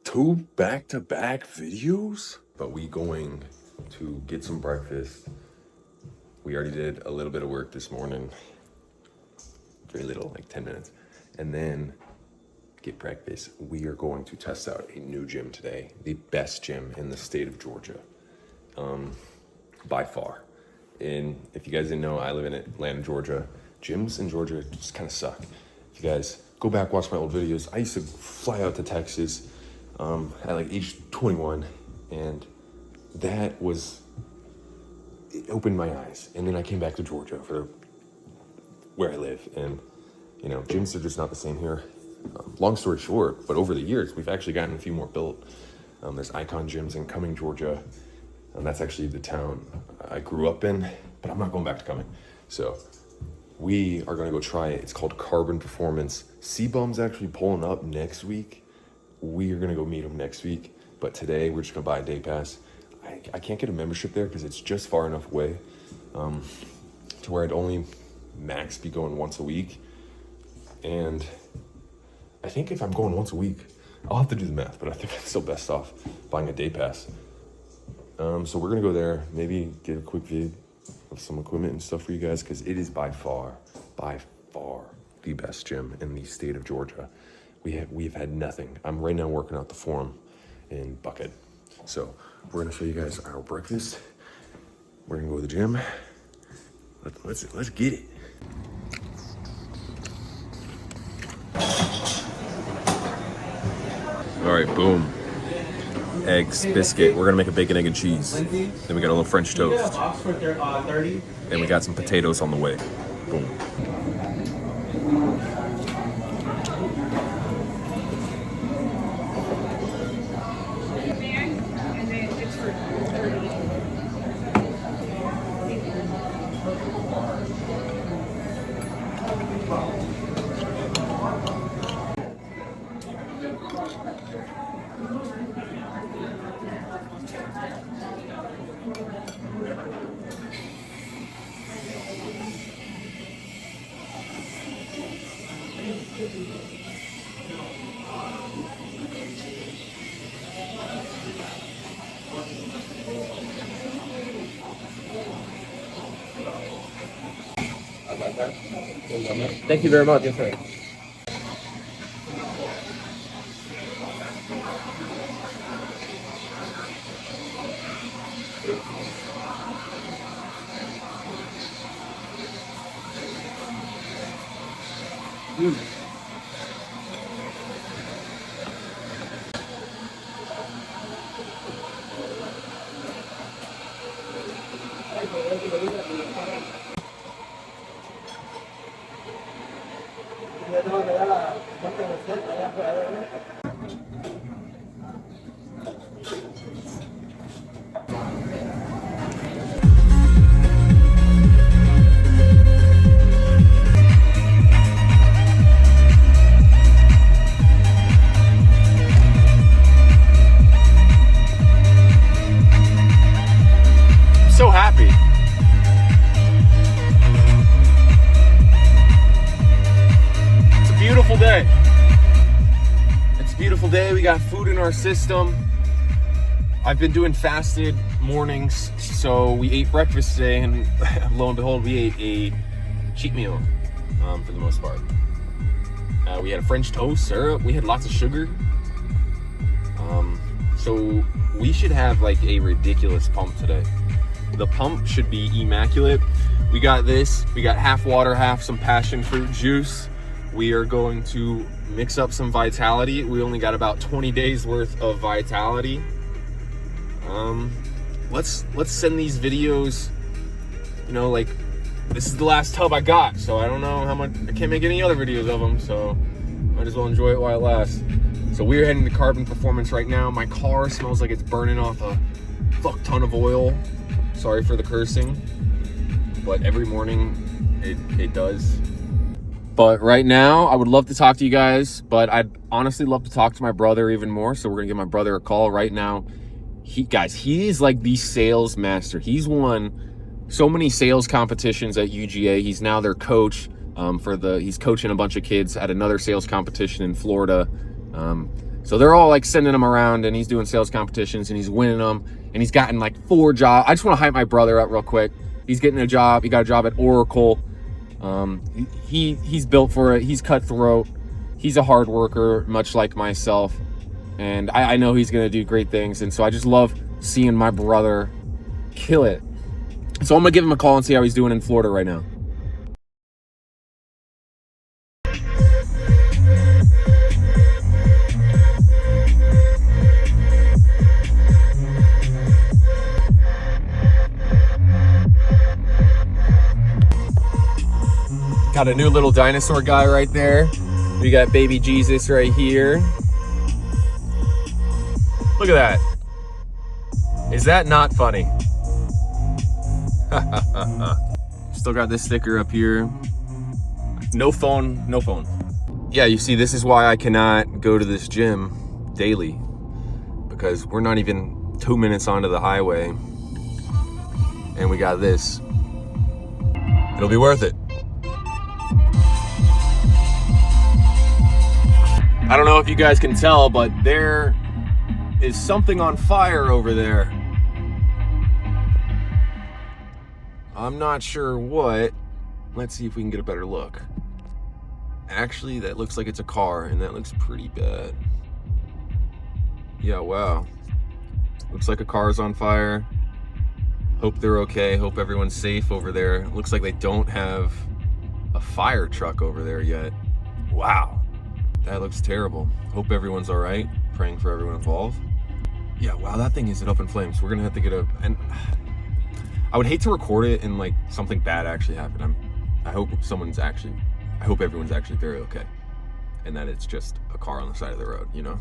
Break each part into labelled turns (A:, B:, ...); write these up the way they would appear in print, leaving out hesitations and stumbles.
A: 2 back-to-back videos? But we going to get some breakfast. We already did a little bit of work this morning. Very little, like 10 minutes. And then get breakfast. We are going to test out a new gym today. The best gym in the state of Georgia. By far. And if you guys didn't know, I live in Atlanta, Georgia. Gyms in Georgia just kind of suck. If you guys go back, watch my old videos, I used to fly out to Texas at like age 21, and it opened my eyes. And then I came back to Georgia for where I live, and you know, gyms are just not the same here. Long story short, but over the years, we've actually gotten a few more built. There's Icon gyms in Cumming, Georgia. And that's actually the town I grew up in, but I'm not going back to Cumming. So we are gonna go try it. It's called Carbon Performance. C-Bum's actually pulling up next week. We are gonna go meet him next week. But today we're just gonna buy a day pass. I can't get a membership there because it's just far enough away to where I'd only max be going once a week. And I think if I'm going once a week, I'll have to do the math, but I think I'm still best off buying a day pass. So we're gonna go there, maybe get a quick vid of some equipment and stuff for you guys, because it is by far the best gym in the state of Georgia. We've had nothing. I'm right now working out the form in Buckhead. So we're gonna show you guys our breakfast. We're gonna go to the gym. Let's get it. All right, boom. Eggs, biscuit. We're gonna make a bacon, egg, and cheese. Then we got a little French toast. And we got some potatoes on the way. Boom.
B: Thank you very much. Yes, sir.
A: So happy. It's a beautiful day. It's a beautiful day. We got food in our system. I've been doing fasted mornings, so we ate breakfast today, and lo and behold, we ate a cheat meal for the most part. We had a French toast, syrup. We had lots of sugar. So we should have like a ridiculous pump today. The pump should be immaculate. We got this. We got half water, half some passion fruit juice. We are going to mix up some Vitality. We only got about 20 days worth of Vitality. Let's send these videos, you know, like this is the last tub I got, so I don't know how much, I can't make any other videos of them, so might as well enjoy it while it lasts. So we're heading to Carbon Performance right now. My car smells like it's burning off a fuck ton of oil. Sorry for the cursing, but every morning it does. But right now, I would love to talk to you guys, but I'd honestly love to talk to my brother even more. So we're gonna give my brother a call right now. He is like the sales master. He's won so many sales competitions at UGA. He's now their coach he's coaching a bunch of kids at another sales competition in Florida.
B: So they're all like sending him around, and he's doing sales competitions, and he's winning them, and he's gotten like 4 jobs. I just want to hype my brother up real quick. He's getting a job. He got a job at Oracle. He's built for it. He's cutthroat. He's a hard worker, much like myself. And I know he's going to do great things. And so I just love seeing my brother kill it. So I'm going to give him a call and see how he's doing in Florida right now. Got a new little dinosaur guy right there. We got baby Jesus right here. Look at that. Is that not funny? Still got this sticker up here. No phone, no phone. Yeah, you see, this is why I cannot go to this gym daily, because we're not even 2 minutes onto the highway and we got this. It'll be worth it. I don't know if you guys can tell, but there is something on fire over there. I'm not sure what. Let's see if we can get a better look. Actually, that looks like it's a car, and that looks pretty bad. Yeah, wow. Looks like a car's on fire. Hope they're okay. Hope everyone's safe over there. Looks like they don't have a fire truck over there yet. Wow. That looks terrible. Hope everyone's all right. Praying for everyone involved. Yeah, wow, that thing is up in flames. We're gonna have to get a, and I would hate to record it and like something bad actually happened. I hope everyone's actually very okay, and that it's just a car on the side of the road, you know?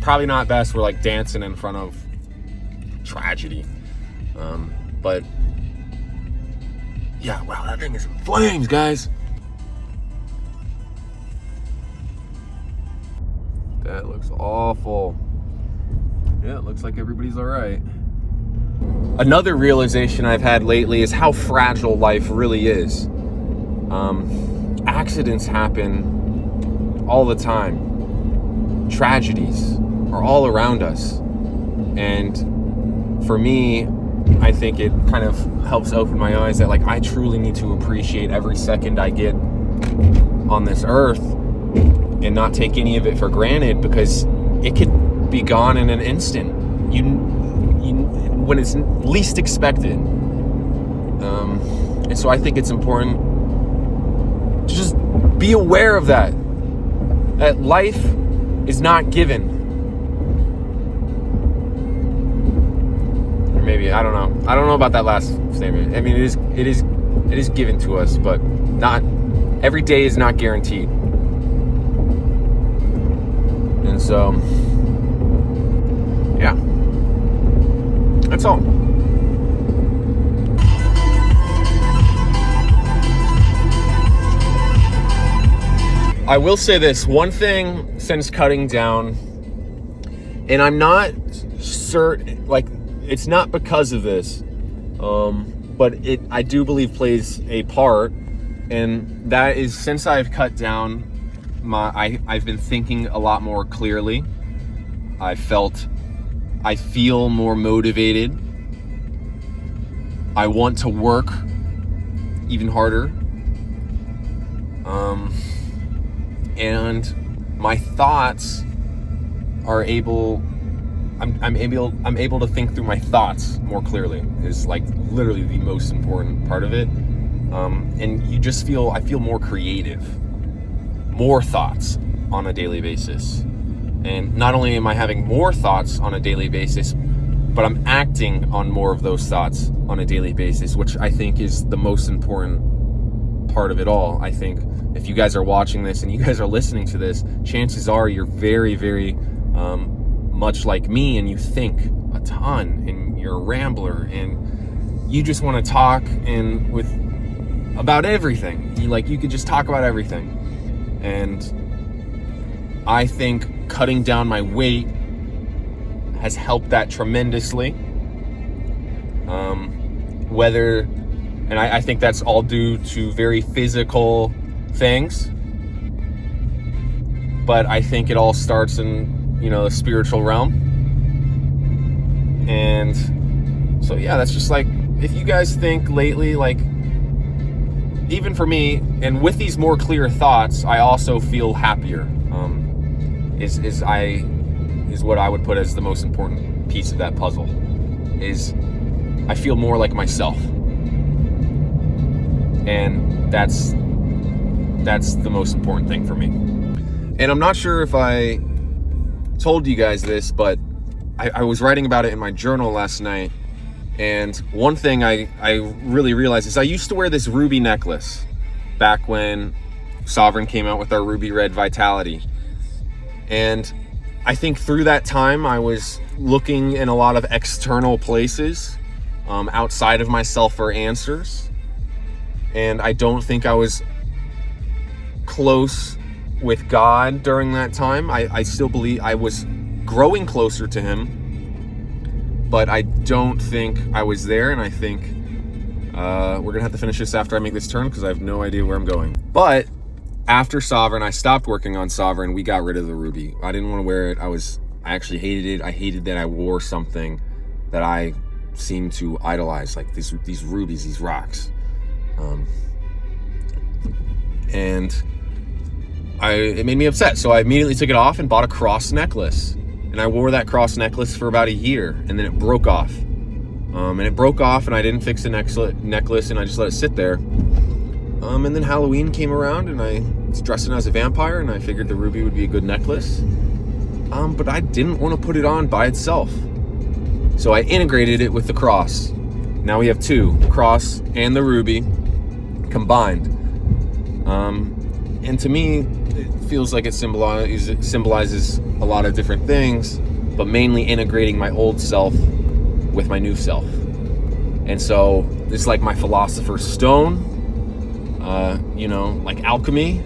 B: Probably not best we're like dancing in front of tragedy. But yeah, wow, that thing is in flames, guys. That looks awful. Yeah, it looks like everybody's all right. Another realization I've had lately is how fragile life really is. Accidents happen all the time. Tragedies are all around us. And for me, I think it kind of helps open my eyes that like I truly need to appreciate every second I get on this earth and not take any of it for granted, because it could be gone in an instant. You when it's least expected. And so I think it's important to just be aware of that life is not given. Maybe, I don't know about that last statement. I mean, it is given to us, but not every day is not guaranteed. And so, yeah, that's all. I will say this one thing since cutting down, and I'm not certain, like, it's not because of this, but it, I do believe, plays a part, and that is since I've cut down, I've been thinking a lot more clearly. I feel more motivated. I want to work even harder, and my thoughts are able. I'm able to think through my thoughts more clearly is like literally the most important part of it. And I feel more creative, more thoughts on a daily basis. And not only am I having more thoughts on a daily basis, but I'm acting on more of those thoughts on a daily basis, which I think is the most important part of it all. I think if you guys are watching this and you guys are listening to this, chances are you're very, very, much like me, and you think a ton, and you're a rambler, and you just want to talk about everything. You could just talk about everything. And I think cutting down my weight has helped that tremendously. And I think that's all due to very physical things, but I think it all starts in, the spiritual realm. And so, yeah, that's just like, if you guys think lately, like, even for me, and with these more clear thoughts, I also feel happier, is what I would put as the most important piece of that puzzle, is I feel more like myself. And that's the most important thing for me. And I'm not sure if I told you guys this, but I was writing about it in my journal last night. And one thing I really realized is I used to wear this ruby necklace back when Sovereign came out with our ruby red Vitality. And I think through that time, I was looking in a lot of external places outside of myself for answers. And I don't think I was close with God during that time. I still believe I was growing closer to Him, but I don't think I was there. And I think we're going to have to finish this after I make this turn because I have no idea where I'm going. But after Sovereign, I stopped working on Sovereign. We got rid of the ruby. I didn't want to wear it. I actually hated it. I hated that I wore something that I seemed to idolize, like these rubies, these rocks. And it made me upset. So I immediately took it off and bought a cross necklace. And I wore that cross necklace for about a year, and then it broke off. And I didn't fix the necklace, and I just let it sit there. And then Halloween came around, and I was dressing as a vampire, and I figured the ruby would be a good necklace. But I didn't want to put it on by itself. So I integrated it with the cross. Now we have two, cross and the ruby combined. And to me, it feels like it symbolizes a lot of different things, but mainly integrating my old self with my new self. And so it's like my philosopher's stone, like alchemy.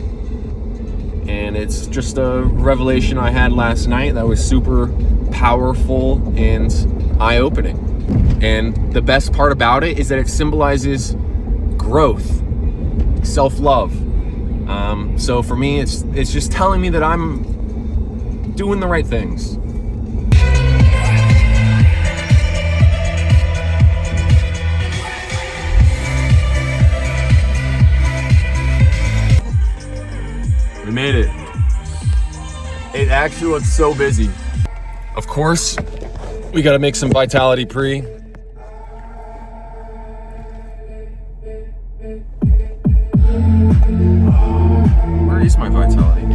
B: And it's just a revelation I had last night that was super powerful and eye-opening. And the best part about it is that it symbolizes growth, self-love. So for me, it's just telling me that I'm doing the right things. We made it. It actually looks so busy. Of course, we gotta make some Vitality pre. Where is my Vitality?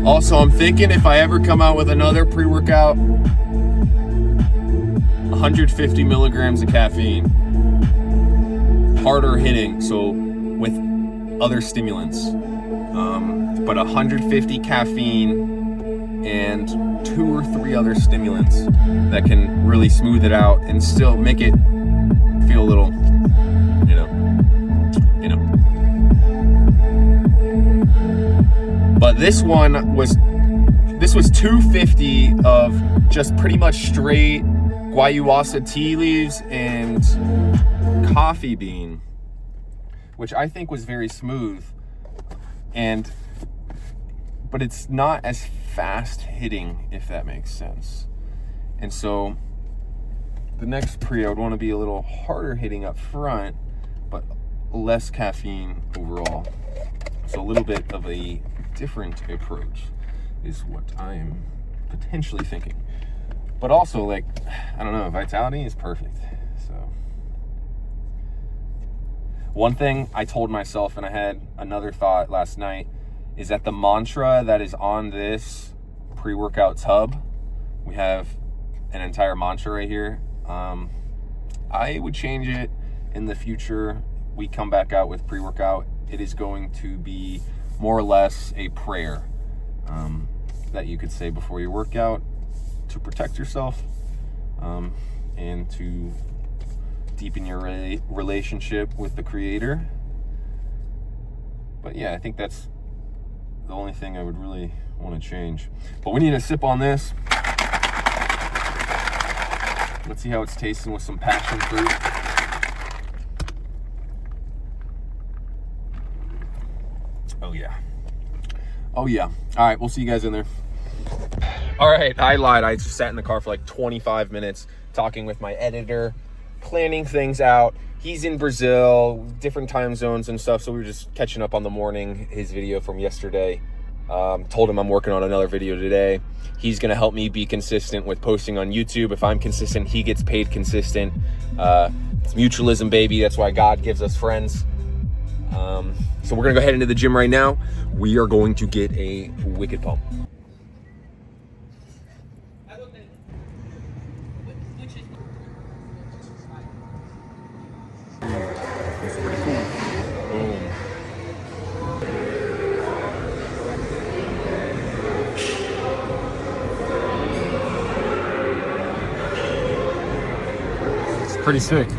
B: Also, I'm thinking if I ever come out with another pre-workout, 150 milligrams of caffeine, harder hitting, so with other stimulants, but 150 caffeine and 2 or 3 other stimulants that can really smooth it out and still make it feel a little, But this was 250 of just pretty much straight guayuasa tea leaves and coffee bean, which I think was very smooth, but it's not as fast hitting, if that makes sense. And so the next pre, I would want to be a little harder hitting up front, but less caffeine overall. So a little bit of a different approach is what I'm potentially thinking. But also, I don't know, Vitality is perfect. So one thing I told myself, and I had another thought last night, is that the mantra that is on this pre-workout tub, we have an entire mantra right here. I would change it in the future we come back out with pre-workout, it is going to be more or less a prayer that you could say before your workout to protect yourself and to deepen your relationship with the Creator. But yeah, I think that's the only thing I would really want to change. But we need a sip on this. Let's see how it's tasting with some passion fruit. Oh yeah. Oh yeah. All right, we'll see you guys in there. All right, I lied. I just sat in the car for like 25 minutes talking with my editor, planning things out. He's in Brazil, different time zones and stuff, so we were just catching up on the morning, his video from yesterday. Told him I'm working on another video today. He's gonna help me be consistent with posting on YouTube. If I'm consistent, he gets paid consistent. It's mutualism, baby. That's why God gives us friends. So we're gonna go head into the gym right now. We are going to get a wicked pump. Pretty sick.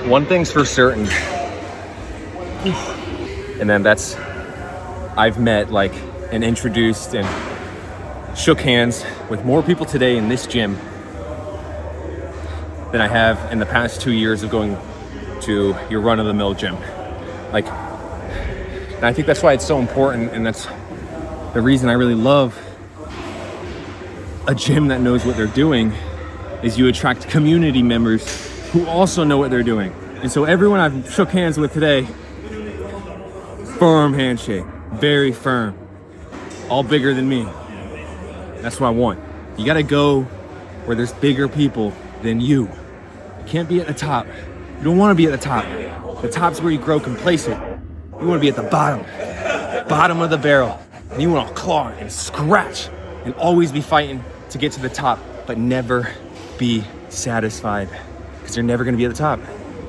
B: One thing's for certain, and then that's, I've met like and introduced and shook hands with more people today in this gym than I have in the past 2 years of going to your run-of-the-mill gym. Like, and I think that's why it's so important, and that's the reason I really love a gym that knows what they're doing, is you attract community members who also know what they're doing. And so everyone I've shook hands with today, firm handshake, very firm, all bigger than me. That's what I want. You gotta go where there's bigger people than you. You can't be at the top. You don't wanna be at the top. The top's where you grow complacent. You wanna be at the bottom of the barrel. And you wanna claw and scratch and always be fighting to get to the top, but never be satisfied, because you're never gonna be at the top.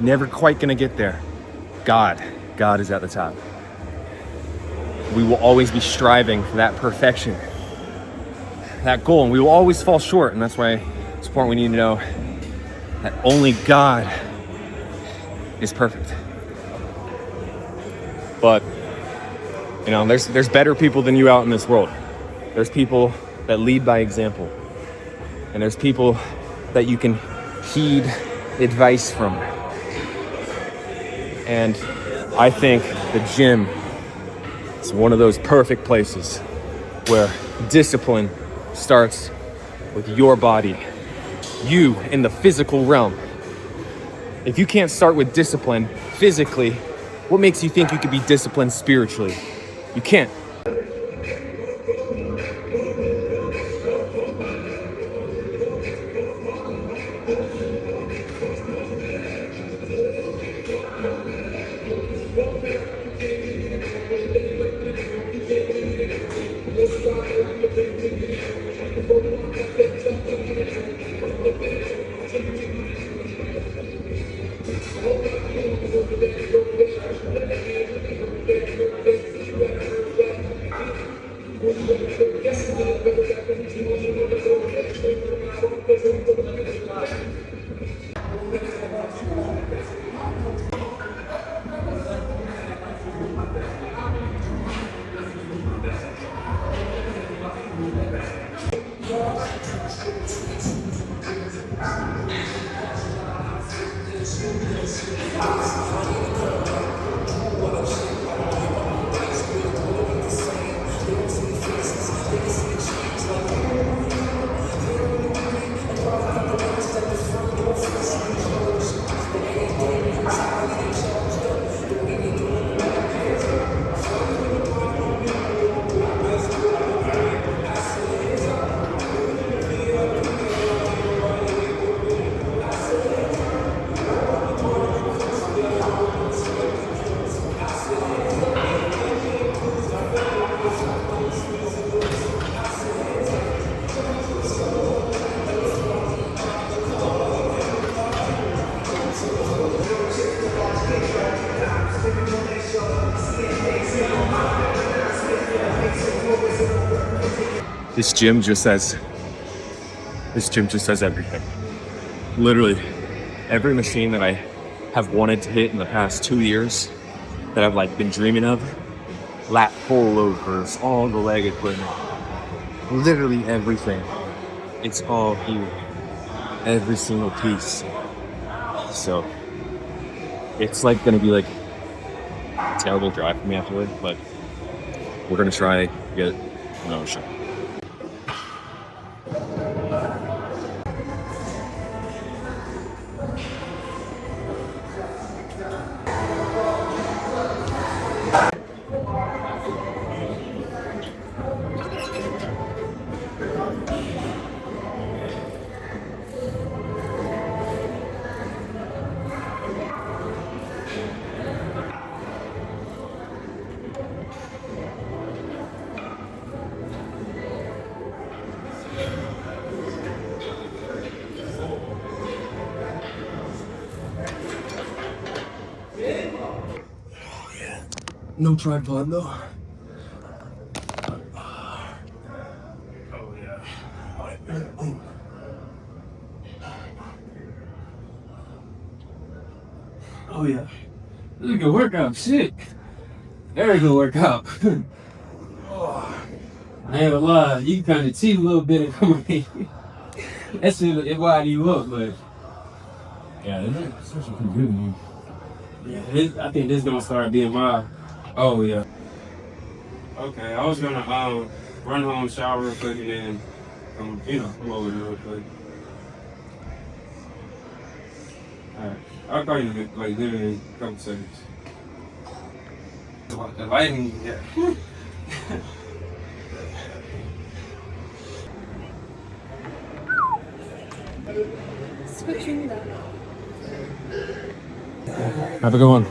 B: Never quite gonna get there. God is at the top. We will always be striving for that perfection, that goal, and we will always fall short. And that's why it's important we need to know that only God is perfect. But you know, there's better people than you out in this world. There's people that lead by example, and there's people that you can heed advice from. And I think the gym is one of those perfect places where discipline starts with your body, you in the physical realm. If you can't start with discipline physically, what makes you think you could be disciplined spiritually? You can't. This gym just says everything. Literally, every machine that I have wanted to hit in the past 2 years that I've like been dreaming of, lat pullovers, all the leg equipment, literally everything. It's all here, every single piece. So it's like gonna be like a terrible drive for me afterward, but we're gonna try to get another shot. No tripod though. Oh yeah. Oh yeah. This is a good workout. Shit. Very good workout. Oh, I ain't gonna lie, you can kind of cheat a little bit and come in. That shit, it wired you up, but yeah, it's actually pretty good, man. Yeah, I think this is gonna start being my. Oh yeah. Okay, I was gonna run home, shower real quick, and then come over here real quick. Alright, I'll call you like literally in a couple seconds. The lighting, yeah.
C: Switching that.
B: Have a good one.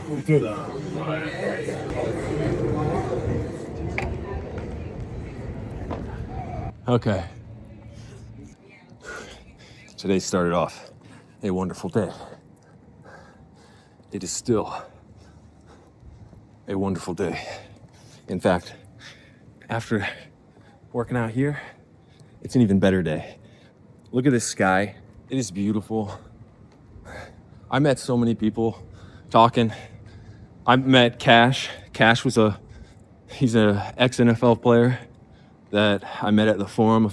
B: Okay. Today started off a wonderful day. It is still a wonderful day. In fact, after working out here, it's an even better day. Look at this sky. It is beautiful. I met so many people talking. I met Cash. Cash was he's a ex-NFL player that I met at the forum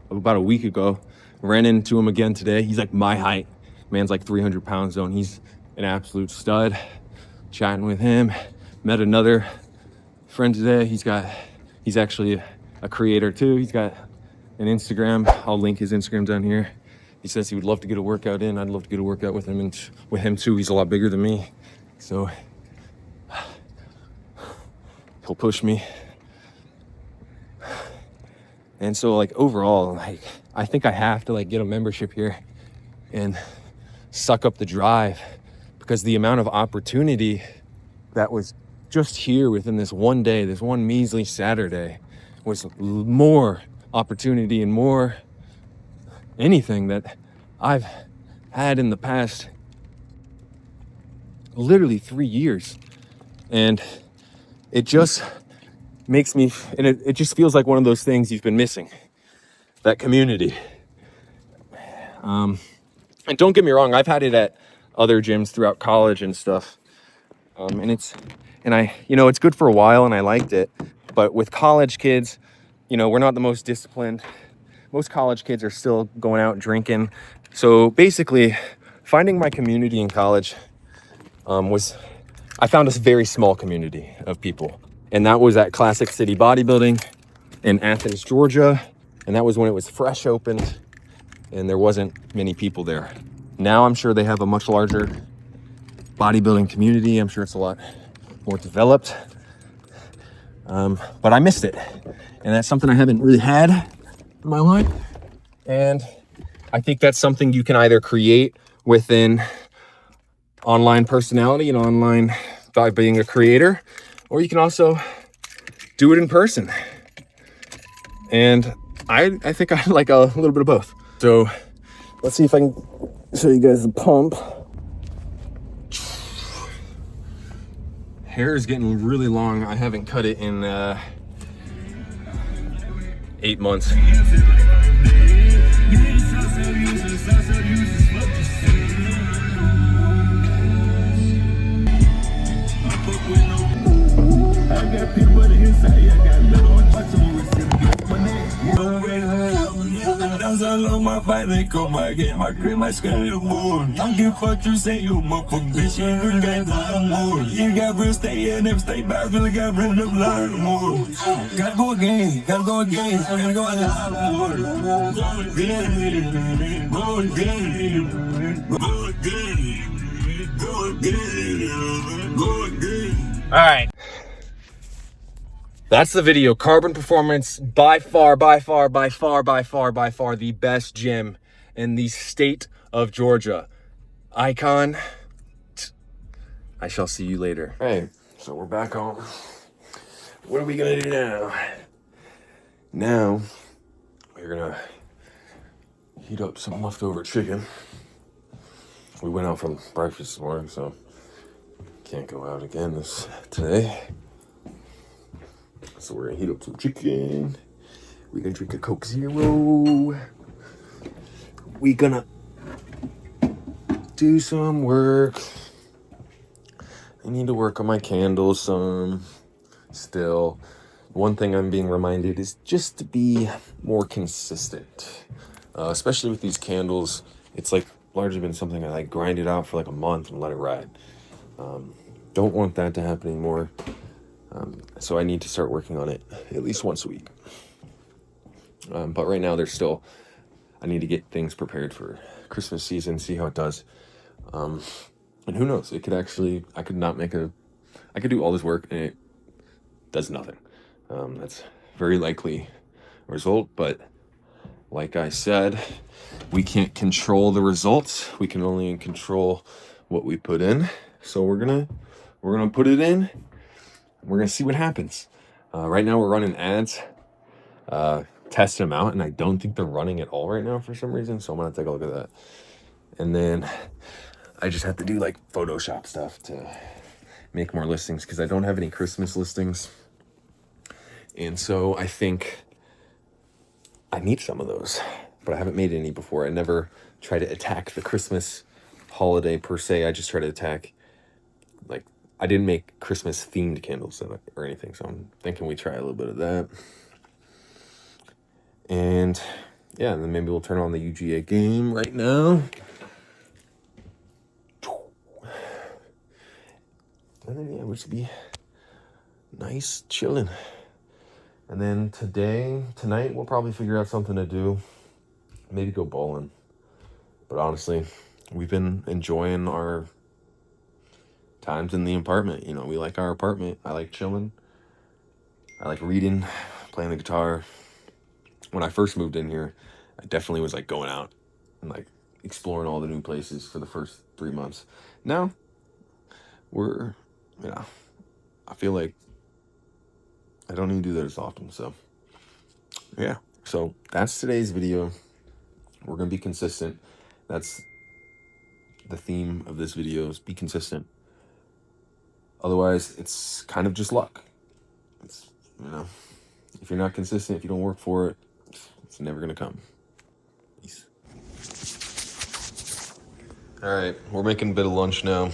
B: about a week ago.
A: Ran into him again today. He's like my height. Man's like 300 pounds though, and he's an absolute stud. Chatting with him. Met another friend today. He's actually a creator too. He's got an Instagram. I'll link his Instagram down here. He says he would love to get a workout in. I'd love to get a workout with him, and with him too. He's a lot bigger than me, so he'll push me. And so like overall, like I think I have to like get a membership here and suck up the drive, because the amount of opportunity that was just here within this one day, this one measly Saturday, was more opportunity and more anything that I've had in the past literally 3 years. And it just makes me, and it just feels like one of those things you've been missing, that community. And don't get me wrong, I've had it at other gyms throughout college and stuff. It's good for a while and I liked it. But with college kids, we're not the most disciplined. Most college kids are still going out drinking. So basically, finding my community in college I found a very small community of people. And that was at Classic City Bodybuilding in Athens, Georgia. And that was when it was fresh opened and there wasn't many people there. Now I'm sure they have a much larger bodybuilding community. I'm sure it's a lot more developed. But I missed it. And that's something I haven't really had in my life. And I think that's something you can either create within online personality and online by being a creator, or you can also do it in person. And I think I like a little bit of both. So let's see if I can show you guys the pump. Hair is getting really long. I haven't cut it in 8 months.
C: My bike, they come, I get my cream, my skin, you moon. Don't give fuck you say you motherfucking bitch, you really got the moon. You got real stay in them, stay back, really got real up learn more. Gotta go again, gotta go again, I'm gonna go a lot more. Go again, go again, go again, go again, go again.
A: All right. That's the video. Carbon Performance, by far the best gym in the state of Georgia. Icon. I shall see you later. Hey, so we're back home. What are we gonna do now? Now, we're gonna heat up some leftover chicken. We went out for breakfast this morning, so can't go out again today. So we're gonna heat up some chicken. We're gonna drink a Coke Zero. We're gonna do some work. I need to work on my candles some still. One thing I'm being reminded is just to be more consistent. Especially with these candles. It's like largely been something I like grind it out for like a month and let it ride. Don't want that to happen anymore. So I need to start working on it at least once a week. But right now I need to get things prepared for Christmas season, see how it does. And who knows, I could do all this work and it does nothing. That's very likely result, but like I said, we can't control the results. We can only control what we put in. So we're gonna put it in. We're gonna see what happens. Right now we're running ads, testing them out, and I don't think they're running at all right now for some reason. So I'm gonna take a look at that. And then I just have to do like Photoshop stuff to make more listings because I don't have any Christmas listings. And so I think I need some of those, but I haven't made any before. I never try to attack the Christmas holiday per se. I just try to attack, like, I didn't make Christmas themed candles or anything. So I'm thinking we try a little bit of that. And
B: yeah, and then maybe we'll turn on the UGA game right now. And then, yeah, we'll just be nice chilling. And then tonight, we'll probably figure out something to do. Maybe go bowling. But honestly, we've been enjoying our times in the apartment. You know, we like our apartment. I like chilling. I like reading, playing the guitar. When I first moved in here, I definitely was like going out and like exploring all the new places for the first 3 months. Now we're, you know, I feel like I don't need to do that as often. So yeah, so that's today's video. We're gonna be consistent. That's the theme of this video, is be consistent. Otherwise, it's kind of just luck. It's, you know, if you're not consistent, if you don't work for it, it's never gonna come. Peace. All right, we're making a bit of lunch now.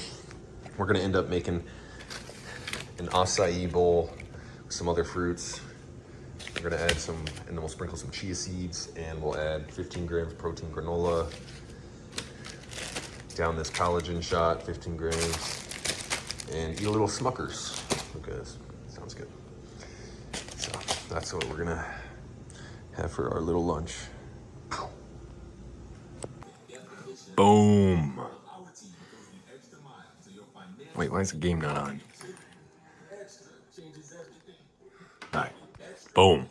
B: We're gonna end up making an acai bowl with some other fruits. We're gonna add some, and then we'll sprinkle some chia seeds, and we'll add 15 grams protein granola. Down this collagen shot, 15 grams, and eat a little Smuckers, because sounds good. So that's what we're gonna have for our little lunch. Boom. Wait, why is the game not on? All right. Boom.